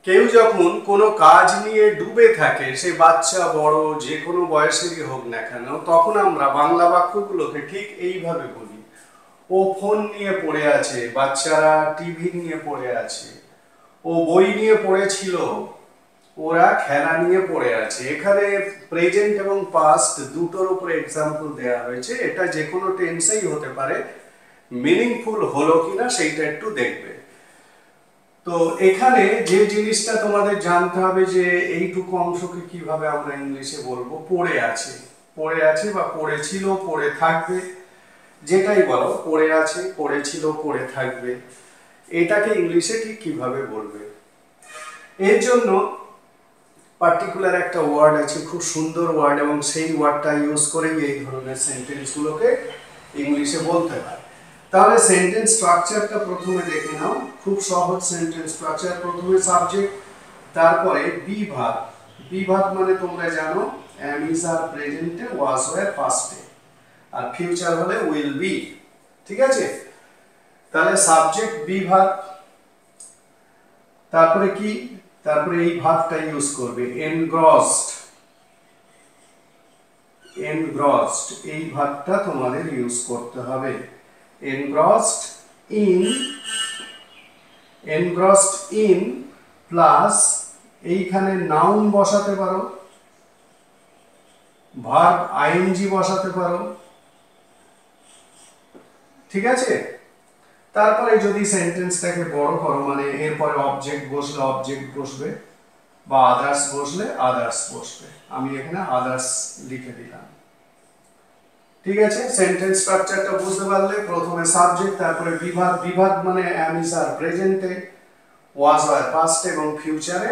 কেউ যখন কোনো কাজ নিয়ে ডুবে থাকে, সে বাচ্চা বড় যে কোনো বয়সেরই হোক না কেন, তখন আমরা বাংলা বাক্যগুলোকে ঠিক এইভাবে বলি। ও ফোন নিয়ে পড়ে আছে, বাচ্চারা টিভি নিয়ে পড়ে আছে, ও বই নিয়ে পড়েছিল, ওরা খেলা নিয়ে পড়ে আছে। এখানে প্রেজেন্ট এবং পাস্ট দুটোর উপরে এক্সাম্পল দেওয়া হয়েছে। এটা যে কোনো টেন্সেই হতে পারে। মিনিংফুল হলো কিনা সেইটা একটু দেখবে। তো এখানে যে জিনিসটা তোমাদের জানতে হবে যে এইটুকু অংশকে কিভাবে আমরা ইংলিশে বলবো, পড়ে আছে, পড়ে আছে বা পড়েছিল, পড়ে থাকবে, যেটাই বলো, পড়ে আছে, পড়েছিল, পড়ে থাকবে, এটাকে ইংলিশে ঠিক কিভাবে বলবে। এর জন্য পার্টিকুলার একটা ওয়ার্ড আছে, খুব সুন্দর ওয়ার্ড, এবং সেই ওয়ার্ডটা ইউজ করেই এই ধরনের সেন্টেন্সগুলোকে ইংলিশে বলতে হয়। তাহলে সেন্টেন্স স্ট্রাকচারটা প্রথমে দেখে নাও। খুব সহজ সেন্টেন্স স্ট্রাকচার। প্রথমে সাবজেক্ট, তারপরে বি ভার্ব। বি ভার্ব মানে তোমরা জানো am is আর প্রেজেন্টে, was were পাস্টে, আর ফিউচার হলে উইল বি। ঠিক আছে? তাহলে সাবজেক্ট বি ভার্ব, তারপরে কি, তারপরে এই ভার্বটা ইউজ করবে engrossed। engrossed এই ভার্বটা তোমাদের ইউজ করতে হবে। engrossed in প্লাস এইখানে নাউন বসাতে পারো, ভার্ব আইএনজি বসাতে পারো। ঠিক আছে? তারপরে যদি সেন্টেন্সটাকে বড় করো, মানে এরপরে অবজেক্ট বসলে অবজেক্ট বসবে, বা আদার্স বসলে আদার্স বসবে। আমি এখানে আদার্স লিখে দিলাম। ঠিক আছে? সেন্টেন্স স্ট্রাকচারটা বুঝতে পারলে, প্রথমে সাবজেক্ট, তারপরে বিভাগ। বিভাগ মানে am is আর প্রেজেন্টে, was আর পাস্টে, এবং ফিউচারে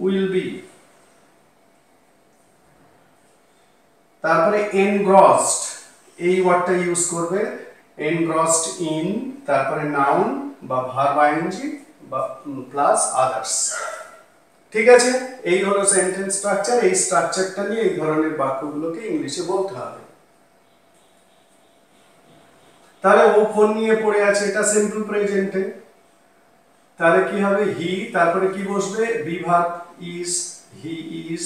will be। তারপরে engrossed এই ওয়ার্ডটা ইউজ করবে, engrossed in, তারপরে নাউন বা ভার্ব আইএনজি বা প্লাস আদার্স। ঠিক আছে? এই হলো সেন্টেন্স স্ট্রাকচার। এই স্ট্রাকচারটা নিয়ে এই ধরনের বাক্যগুলোকে ইংলিশে বলতে হবে। তাহলে ও ফোন নিয়ে পড়ে আছে, এটা সিম্পল প্রেজেন্টে। তাহলে কি হবে, হি, তারপরে কি বসবে, be verb is, he is,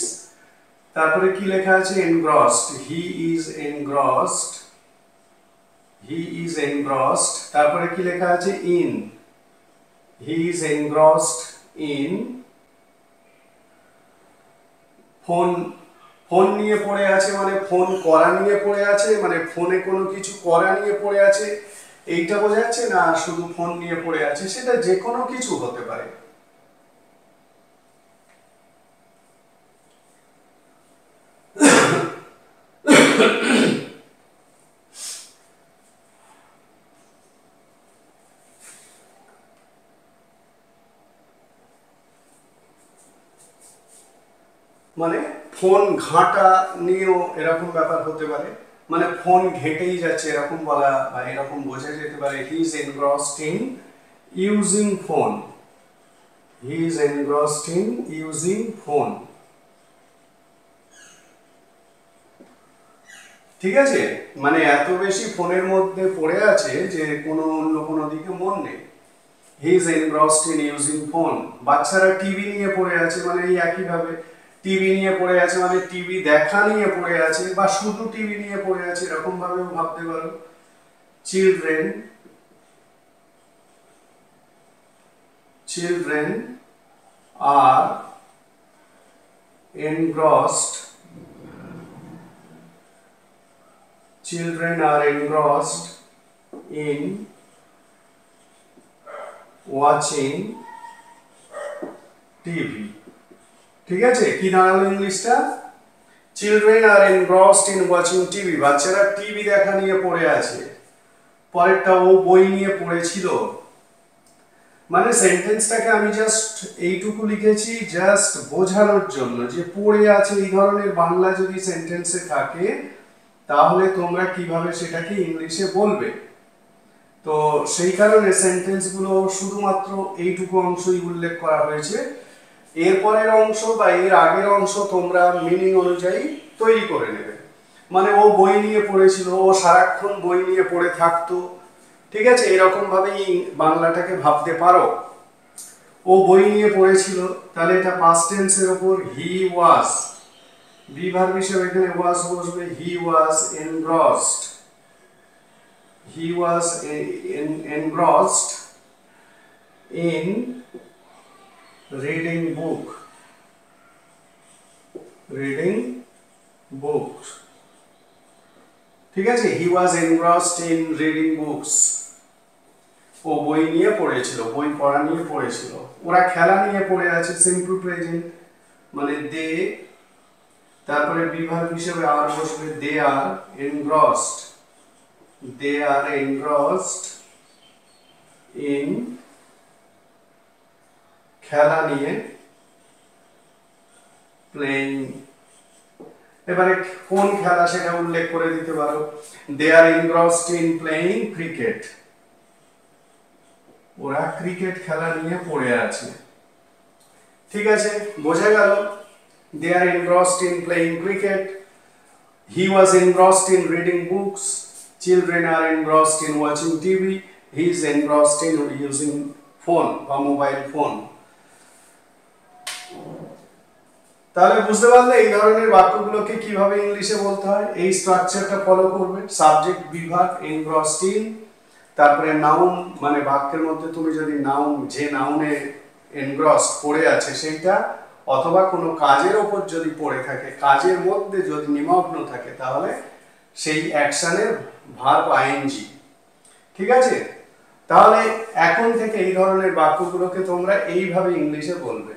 তারপরে কি লেখা আছে, engrossed, he is engrossed, he is engrossed, তারপরে কি লেখা আছে, in, he is engrossed in। Phone, phone নিয়ে পড়ে আছে মানে ফোন করা নিয়ে পড়ে আছে, মানে ফোনে কোনো কিছু করা নিয়ে পড়ে আছে, এইটা বোঝাচ্ছে না শুধু ফোন নিয়ে পড়ে আছে, সেটা যে কোনো কিছু হতে পারে। মানে ফোন ঘাঁটা নিয়েও এরকম ব্যাপার হতে পারে, মানে ফোন ঘেঁটেই যাচ্ছে এরকম বলা, বা এরকম বোঝা যেতে পারে he is engrossed in using phone, he is engrossed in using phone। ঠিক আছে? মানে এত বেশি ফোনের মধ্যে পড়ে আছে যে কোনো অন্য কোনো দিকে মন নেই। He is engrossed in using phone। বাচ্চারা টিভি নিয়ে পড়ে আছে, মানে এই একই ভাবে টিভি নিয়ে পড়ে আছে মানে টিভি দেখা নিয়ে পড়ে আছে, বা শুধু টিভি নিয়ে পড়ে আছে, এরকম ভাবেও ভাবতে পারো। Children, children are engrossed, children are engrossed in watching TV। ঠিক আছে? কি দাঁড়ালো ইংলিশটা, children are engrossed in watching TV, বাচ্চারা টিভি দেখা নিয়ে পড়ে আছে। পরেরটা ও বই নিয়ে পড়েছিল। মানে সেন্টেন্সটাকে আমি জাস্ট এইটুকু লিখেছি জাস্ট বোঝানোর জন্য যে পড়ে আছে এই ধরনের বাংলা যদি সেন্টেন্সে থাকে, তাহলে তোমরা কিভাবে সেটাকে ইংলিশে বলবে। তো সেই কারণে সেন্টেন্সগুলো শুধুমাত্র এইটুকু অংশই উল্লেখ করা হয়েছে। এরপরের অংশ বা এর আগের অংশ তোমরা মিনিং অনুযায়ী তৈরি করে নেবে। মানে ও বই নিয়ে পড়েছিল, ও সারাক্ষণ বই নিয়ে পড়ে থাকতো। ঠিক আছে? এরকম ভাবেই বাংলাটাকে ভাবতে পারো। ও বই নিয়ে পড়েছিল, তাহলে এটা পাস্ট টেন্সের উপর হি ওয়াজ, বি ভার্ব হিসেবে এখানে ওয়াজ বসবে, he was engrossed, he was engrossed in reading book, reading books, ঠিক আছে, he was engrossed in reading books, ও বই নিয়ে পড়েছিল, বই পড়া নিয়ে পড়েছিল। ওরা খেলা নিয়ে পড়ে আছে, সিম্পল প্রেজেন্ট মানে দে, তারপরে বিভাগ হিসেবে আর বসবে, দে আর engrossed, they R engrossed in, খেলা নিয়ে, প্লেইং। এবারে কোন খেলা সেটা উল্লেখ করে দিতে পারো, দে আর এনগ্রসড ইন প্লেইং ক্রিকেট, ওরা ক্রিকেট খেলা নিয়ে পড়ে আছে। ঠিক আছে, বোঝা গেল, they are engrossed in playing cricket, he was engrossed in reading books, children are engrossed in watching TV, he is engrossed in using phone বা মোবাইল ফোন। তাহলে বুঝতে পারলে এই ধরনের বাক্যগুলোকে কিভাবে ইংলিশে বলতে হয়, এই স্ট্রাকচারটা ফলো করবে, সাবজেক্ট বিভাগ engrossed in, তারপরে নাউন মানে বাক্যের মধ্যে তুমি যদি নাউন, যে নাউনে এনগ্রসড পড়ে আছে সেইটা, অথবা কোনো কাজের ওপর যদি পড়ে থাকে, কাজের মধ্যে যদি নিমগ্ন থাকে, তাহলে সেই অ্যাকশনের ভার্ব আইএনজি। ঠিক আছে, তাহলে এখন থেকে এই ধরনের বাক্যগুলোকে তোমরা এইভাবে ইংলিশে বলবে।